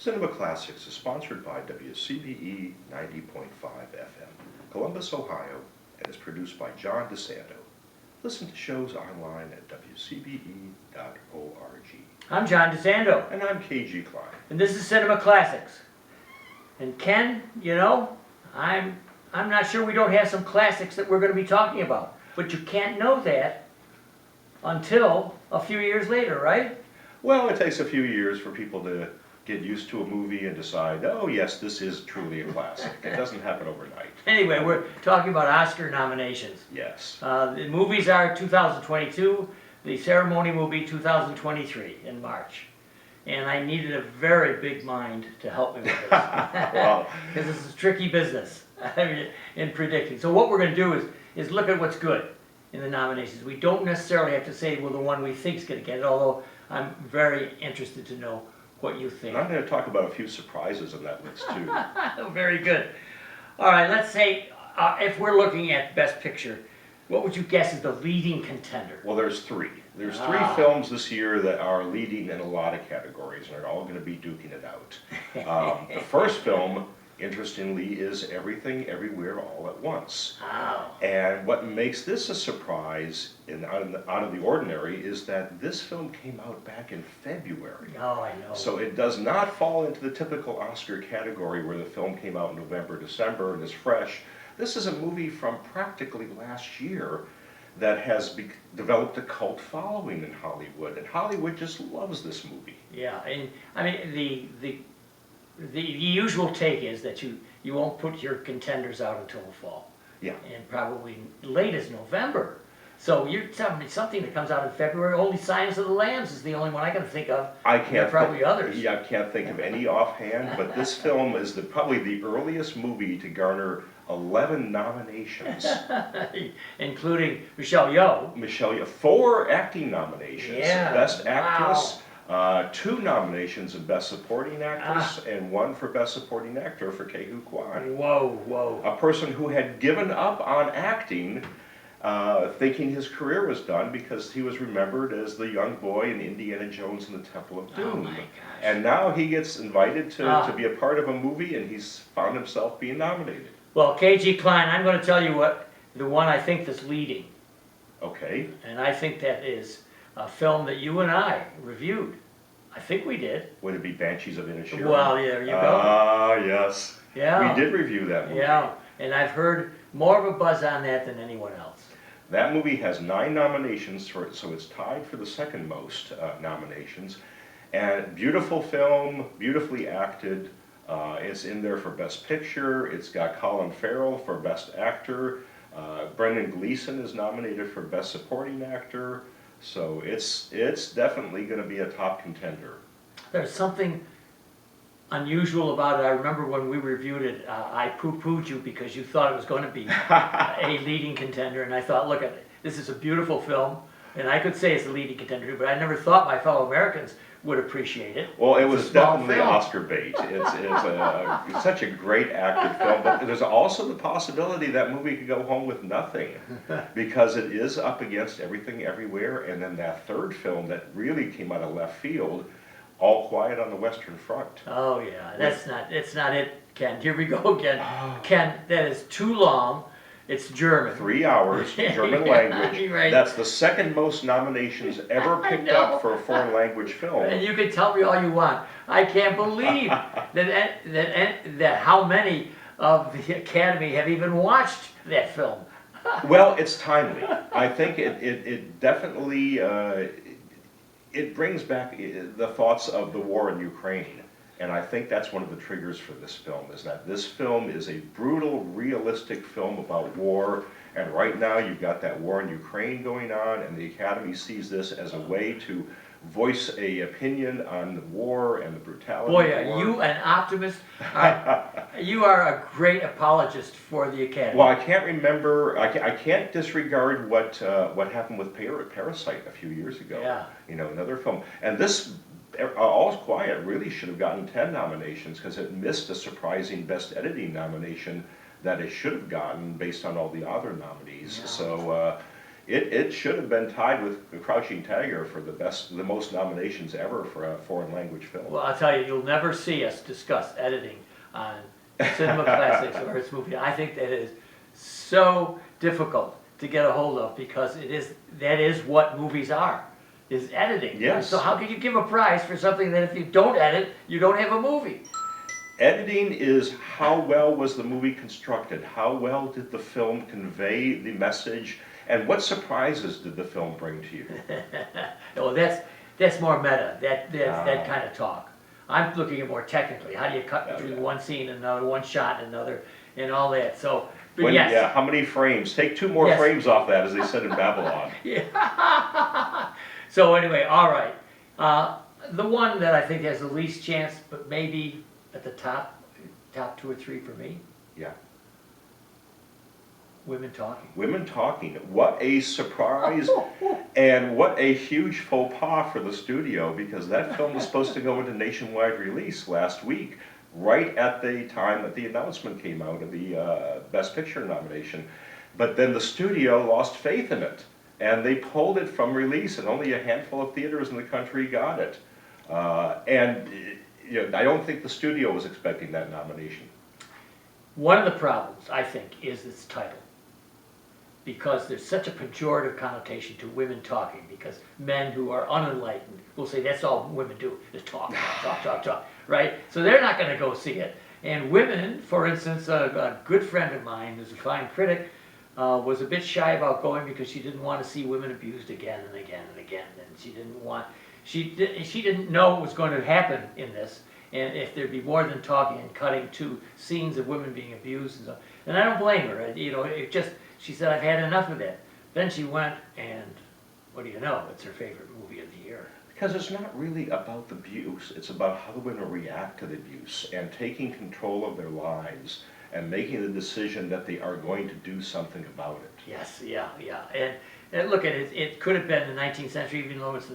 Cinema Classics is sponsored by WCBE 90.5 FM, Columbus, Ohio, and is produced by John DeSando. Listen to shows online at WCBE.org. I'm John DeSando. And I'm G Kline. And this is Cinema Classics. And Ken, you know, I'm not sure we don't have some classics that we're going to be talking about. But you can't know that until a few years later, right? Well, it takes a few years for people to get used to a movie and decide, oh yes, this is truly a classic. It doesn't happen overnight. Anyway, we're talking about Oscar nominations. Yes. The movies are 2022. The ceremony will be 2023 in March. And I needed a very big mind to help me with this. Wow. Because this is tricky business in predicting. So what we're going to do is look at what's good in the nominations. We don't necessarily have to say, well, the one we think is going to get it, although I'm very interested to know what you think. And I'm going to talk about a few surprises on that list too. Very good. All right, let's say if we're looking at Best Picture, what would you guess is the leading contender? Well, there's three. There's three films this year that are leading in a lot of categories, and they're all going to be duking it out. The first film, interestingly, is Everything, Everywhere, All at Once. Oh. And what makes this a surprise out of the ordinary is that this film came out back in February. Oh, I know. So it does not fall into the typical Oscar category where the film came out in November, December, and is fresh. This is a movie from practically last year that has developed a cult following in Hollywood, and Hollywood just loves this movie. Yeah, and I mean the usual take is that you won't put your contenders out until the fall. Yeah. And probably late as November. So you're telling me something that comes out in February. Only Silence of the Lambs is the only one I can think of. I can't. There are probably others. Yeah, I can't think of any offhand, but this film is probably the earliest movie to garner 11 nominations. Including Michelle Yeoh. Michelle Yeoh, 4 acting nominations. Yeah. Best Actress, Wow. 2 nominations in Best Supporting Actress, and 1 for Best Supporting Actor for Ke-Huy Quan. Whoa, whoa. A person who had given up on acting, thinking his career was done because he was remembered as the young boy in Indiana Jones and the Temple of Doom. Oh my gosh. And now he gets invited to be a part of a movie, and he's found himself being nominated. Well, G Kline, I'm going to tell you what the one I think that's leading. Okay. And I think that is a film that you and I reviewed. I think we did. Would it be Banshees of Inisherin? Well, there you go. Ah, yes. Yeah. We did review that movie. Yeah, and I've heard more of a buzz on that than anyone else. That movie has 9 nominations for it, so it's tied for the second most nominations. And beautiful film, beautifully acted. It's in there for Best Picture. It's got Colin Farrell for Best Actor. Brendan Gleeson is nominated for Best Supporting Actor. So it's definitely going to be a top contender. There's something unusual about it. I remember when we reviewed it, I poo-pooed you because you thought it was going to be a leading contender, and I thought, look at it, this is a beautiful film, and I could say it's a leading contender, but I never thought my fellow Americans would appreciate it. Well, it It's a was small definitely film. Oscar bait. It's such a great acted film, but there's also the possibility that movie could go home with nothing because it is up against Everything Everywhere, and then that third film that really came out of left field, All Quiet on the Western Front. Oh yeah, it's not it, Ken. Here we go again. Ken, that is too long. It's German. 3 hours, German language. Right. That's the second most nominations ever picked up for a foreign language film. And you can tell me all you want. I can't believe that how many of the Academy have even watched that film. Well, it's timely. I think it definitely it brings back the thoughts of the war in Ukraine. And I think that's one of the triggers for this film, is that this film is a brutal, realistic film about war. And right now you've got that war in Ukraine going on, and the Academy sees this as a way to voice an opinion on the war and the brutality Boy, of the are war. you an optimist? You are a great apologist for the Academy. Well, I can't remember, I can't disregard what happened with Parasite a few years ago. Yeah. You know, another film. And this, All's Quiet, really should have gotten 10 nominations because it missed a surprising Best Editing nomination that it should have gotten based on all the other nominees. Yeah. So it should have been tied with The Crouching Tiger for the most nominations ever for a foreign language film. Well, I'll tell you, you'll never see us discuss editing on cinema classics or its movie. I think that is so difficult to get a hold of because that is what movies are, is editing. Yes. So how can you give a prize for something that if you don't edit, you don't have a movie? Editing is how well was the movie constructed? How well did the film convey the message? And what surprises did the film bring to you? Well, that's more meta, that kind of talk. I'm looking at more technically. How do you cut between one scene and another, one shot and another, and all that? So, but yes. Yeah, how many frames? Take 2 more Yes. frames off that, as they said in Babylon. Yeah. So anyway, all right. The one that I think has the least chance, but maybe at the top 2 or 3 for me, Yeah. Women Talking. Women Talking. What a surprise and what a huge faux pas for the studio, because that film was supposed to go into nationwide release last week, right at the time that the announcement came out of the Best Picture nomination. But then the studio lost faith in it, and they pulled it from release, and only a handful of theaters in the country got it. And you know, I don't think the studio was expecting that nomination. One of the problems, I think, is its title. Because there's such a pejorative connotation to women talking, because men who are unenlightened will say that's all women do, is talk, right? So they're not going to go see it. And women, for instance, a good friend of mine who's a fine critic, was a bit shy about going because she didn't want to see women abused again and again and again, and she didn't know what was going to happen in this, and if there'd be more than talking and cutting to scenes of women being abused and so. And I don't blame her. You know, she said, I've had enough of that. Then she went, and what do you know? It's her favorite movie of the year. Because it's not really about the abuse, it's about how the women react to the abuse and taking control of their lives and making the decision that they are going to do something about it. Yes, yeah. And look at it, it could have been the 19th century, even though it's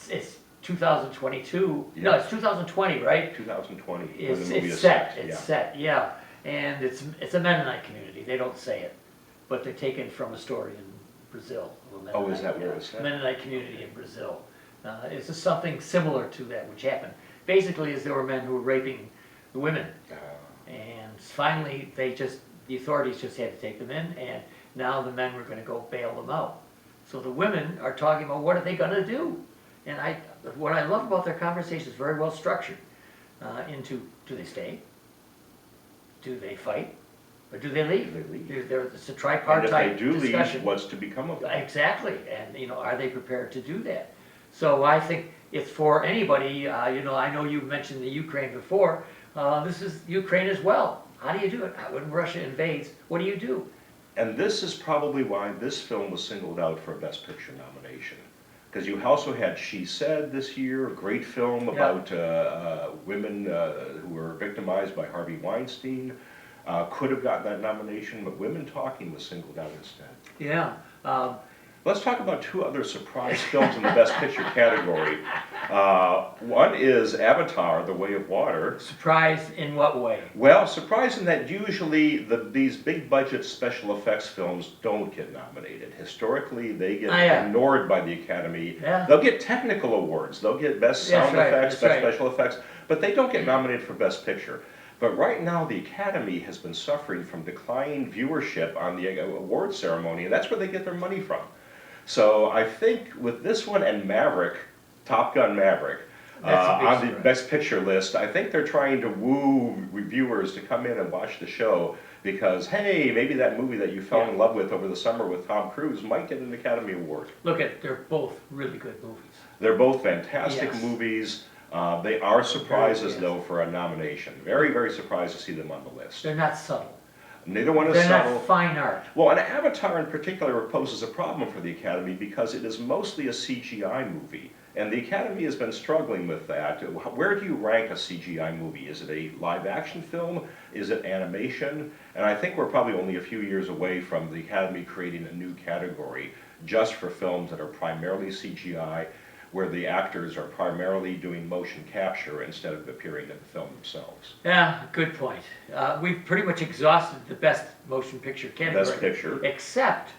it's 2022. Yeah. No, it's 2020, right? 2020. when the It's movie is set, yeah. it's set, yeah. And it's a Mennonite community, they don't say it, but they're taken from a story in Brazil. Of a Oh, is Mennonite, that where it's set? Mennonite community in Brazil. It's just something similar to that which happened. Basically, is there were men who were raping the women, and finally the authorities just had to take them in, and now the men were going to go bail them out. So the women are talking about what are they going to do, and what I love about their conversation is very well structured. Do they stay? Do they fight? Or do they leave? Do they leave? It's a And tripartite if they do discussion. leave, what's to become of them? Exactly, and are they prepared to do that? So I think it's for anybody. I know you mentioned the Ukraine before. This is Ukraine as well. How do you do it? When Russia invades, what do you do? And this is probably why this film was singled out for a Best Picture nomination. Because you also had She Said this year, a great film about women who were victimized by Harvey Weinstein. Could have gotten that nomination, but Women Talking was singled out instead. Yeah. Let's talk about 2 other surprise films in the Best Picture category. One is Avatar, The Way of Water. Surprise in what way? Well, surprising that usually these big budget special effects films don't get nominated. Historically, they get ignored by the Academy. Yeah. They'll get technical awards, they'll get best sound effects, best special effects, but they don't get nominated for Best Picture. But right now, the Academy has been suffering from declining viewership on the award ceremony, and that's where they get their money from. So I think with this one and Maverick, Top Gun Maverick, on the Best Picture list, I think they're trying to woo reviewers to come in and watch the show because, hey, maybe that movie that you fell in love with over the summer with Tom Cruise might get an Academy Award. Look they're both really good movies. They're both fantastic movies. They are surprises, though, for a nomination. Very, very surprised to see them on the list. They're not subtle. Neither one is They're subtle. not fine art. Well, an Avatar in particular poses a problem for the Academy because it is mostly a CGI movie. And the Academy has been struggling with that. Where do you rank a CGI movie? Is it a live action film? Is it animation? And I think we're probably only a few years away from the Academy creating a new category just for films that are primarily CGI, where the actors are primarily doing motion capture instead of appearing in the film themselves. Yeah, good point. We've pretty much exhausted the best motion picture category. Best picture. Except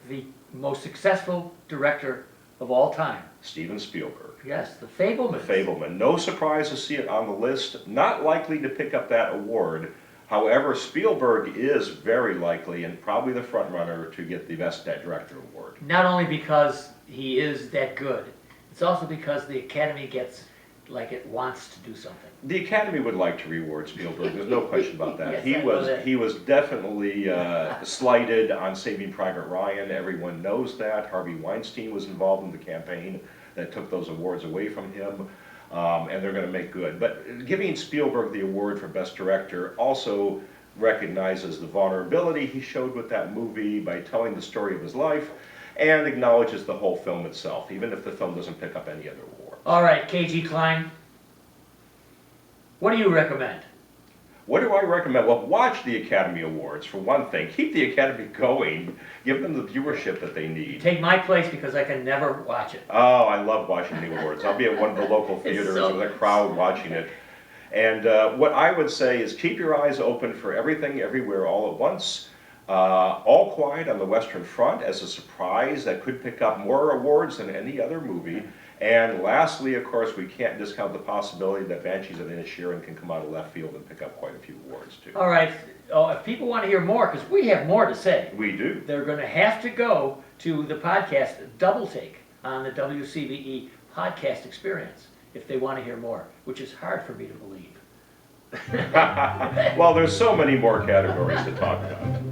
the most successful director of all time. Steven Spielberg. Yes, The Fabelmans. The Fabelman. No surprise to see it on the list. Not likely to pick up that award. However, Spielberg is very likely and probably the front runner to get the Best Director award. Not only because he is that good, it's also because the Academy gets like it wants to do something. The Academy would like to reward Spielberg. There's no question about that. Yes, I know that. He was definitely slighted on Saving Private Ryan. Everyone knows that. Harvey Weinstein was involved in the campaign that took those awards away from him. And they're going to make good. But giving Spielberg the award for Best Director also recognizes the vulnerability he showed with that movie by telling the story of his life, and acknowledges the whole film itself, even if the film doesn't pick up any other award. All right, G Kline, what do you recommend? What do I recommend? Well, watch the Academy Awards, for one thing. Keep the Academy going. Give them the viewership that they need. Take my place because I can never watch it. Oh, I love watching the awards. I'll be at one of the local theaters with a crowd watching it. And what I would say is keep your eyes open for Everything, Everywhere, All at Once. All Quiet on the Western Front as a surprise that could pick up more awards than any other movie. And lastly, of course, we can't discount the possibility that Banshees of Inisherin can come out of left field and pick up quite a few awards too. All right, if people want to hear more, because we have more to say, We do. they're going to have to go to the podcast Double Take on the WCBE podcast experience if they want to hear more, which is hard for me to believe. Well, there's so many more categories to talk about.